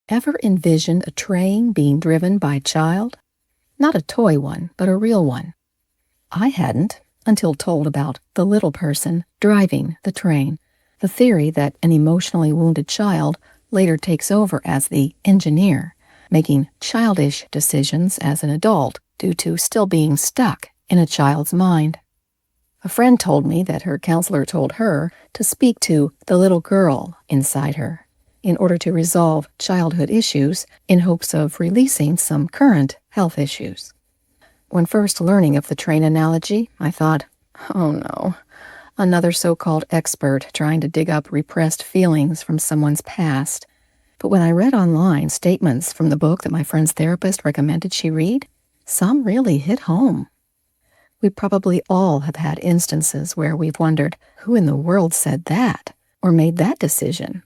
Ever envisioned a train being driven by a child? Not a toy one, but a real one. I hadn't, until told about the little person driving the train, the theory that an emotionally wounded child later takes over as the engineer, making childish decisions as an adult due to still being stuck in a child's mind. A friend told me that her counselor told her to speak to the little girl inside her in order to resolve childhood issues in hopes of releasing some current health issues. When first learning of the train analogy, I thought, oh no, another so-called expert trying to dig up repressed feelings from someone's past. But when I read online statements from the book that my friend's therapist recommended she read, some really hit home. We probably all have had instances where we've wondered, who in the world said that or made that decision?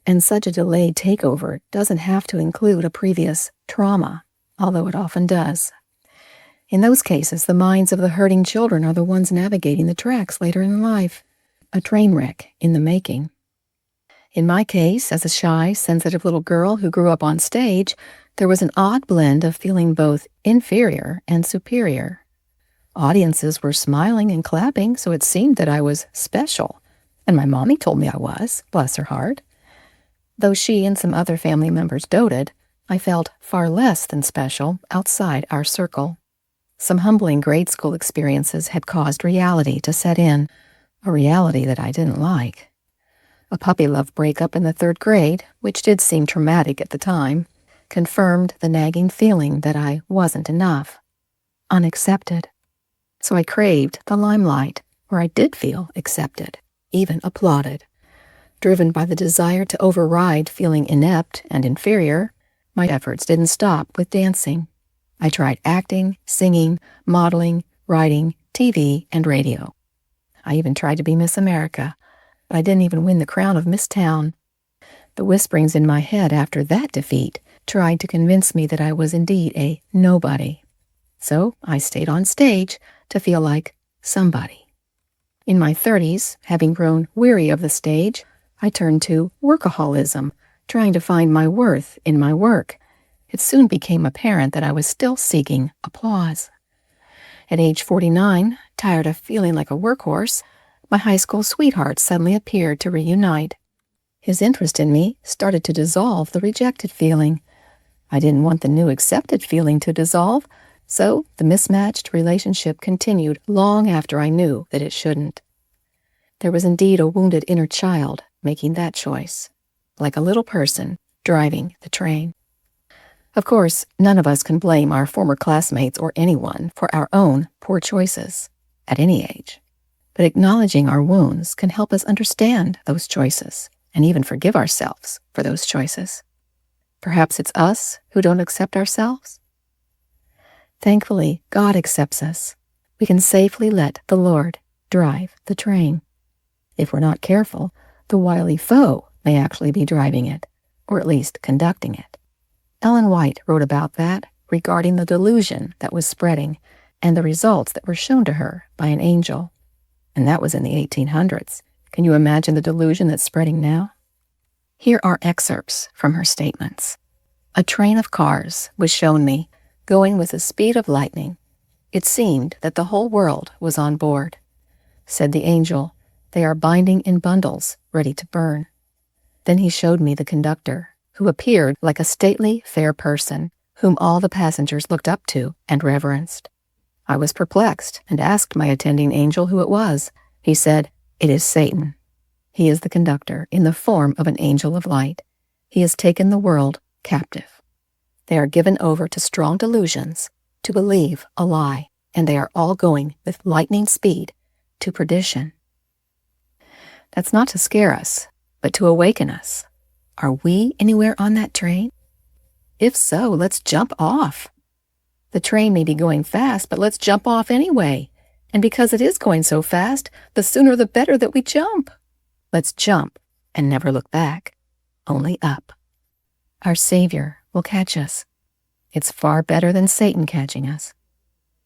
And such a delayed takeover doesn't have to include a previous trauma, although it often does. In those cases, the minds of the hurting children are the ones navigating the tracks later in life, a train wreck in the making. In my case, as a shy, sensitive little girl who grew up on stage, there was an odd blend of feeling both inferior and superior. Audiences were smiling and clapping, so it seemed that I was special, and my mommy told me I was, bless her heart. Though she and some other family members doted, I felt far less than special outside our circle. Some humbling grade school experiences had caused reality to set in, a reality that I didn't like. A puppy love breakup in the 3rd grade, which did seem traumatic at the time, confirmed the nagging feeling that I wasn't enough, unaccepted. So I craved the limelight, where I did feel accepted, even applauded. Driven by the desire to override feeling inept and inferior, my efforts didn't stop with dancing. I tried acting, singing, modeling, writing, TV, and radio. I even tried to be Miss America, but I didn't even win the crown of Miss Town. The whisperings in my head after that defeat tried to convince me that I was indeed a nobody. So I stayed on stage to feel like somebody. In my 30s, having grown weary of the stage, I turned to workaholism, trying to find my worth in my work. It soon became apparent that I was still seeking applause. At age 49, tired of feeling like a workhorse, my high school sweetheart suddenly appeared to reunite. His interest in me started to dissolve the rejected feeling. I didn't want the new accepted feeling to dissolve, so the mismatched relationship continued long after I knew that it shouldn't. There was indeed a wounded inner child making that choice, like a little person driving the train. Of course, none of us can blame our former classmates or anyone for our own poor choices at any age. But acknowledging our wounds can help us understand those choices and even forgive ourselves for those choices. Perhaps it's us who don't accept ourselves? Thankfully, God accepts us. We can safely let the Lord drive the train. If we're not careful, the wily foe may actually be driving it, or at least conducting it. Ellen White wrote about that regarding the delusion that was spreading and the results that were shown to her by an angel. And that was in the 1800s. Can you imagine the delusion that's spreading now? Here are excerpts from her statements. A train of cars was shown me, going with the speed of lightning. It seemed that the whole world was on board. Said the angel, "They are binding in bundles, ready to burn." Then he showed me the conductor, who appeared like a stately, fair person, whom all the passengers looked up to and reverenced. I was perplexed and asked my attending angel who it was. He said, "It is Satan. He is the conductor in the form of an angel of light. He has taken the world captive. They are given over to strong delusions, to believe a lie, and they are all going with lightning speed to perdition." That's not to scare us, but to awaken us. Are we anywhere on that train? If so, let's jump off. The train may be going fast, but let's jump off anyway. And because it is going so fast, the sooner the better that we jump. Let's jump and never look back, only up. Our Savior will catch us. It's far better than Satan catching us.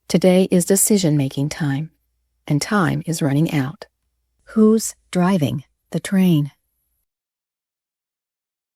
Today is decision-making time, and time is running out. Who's driving the train?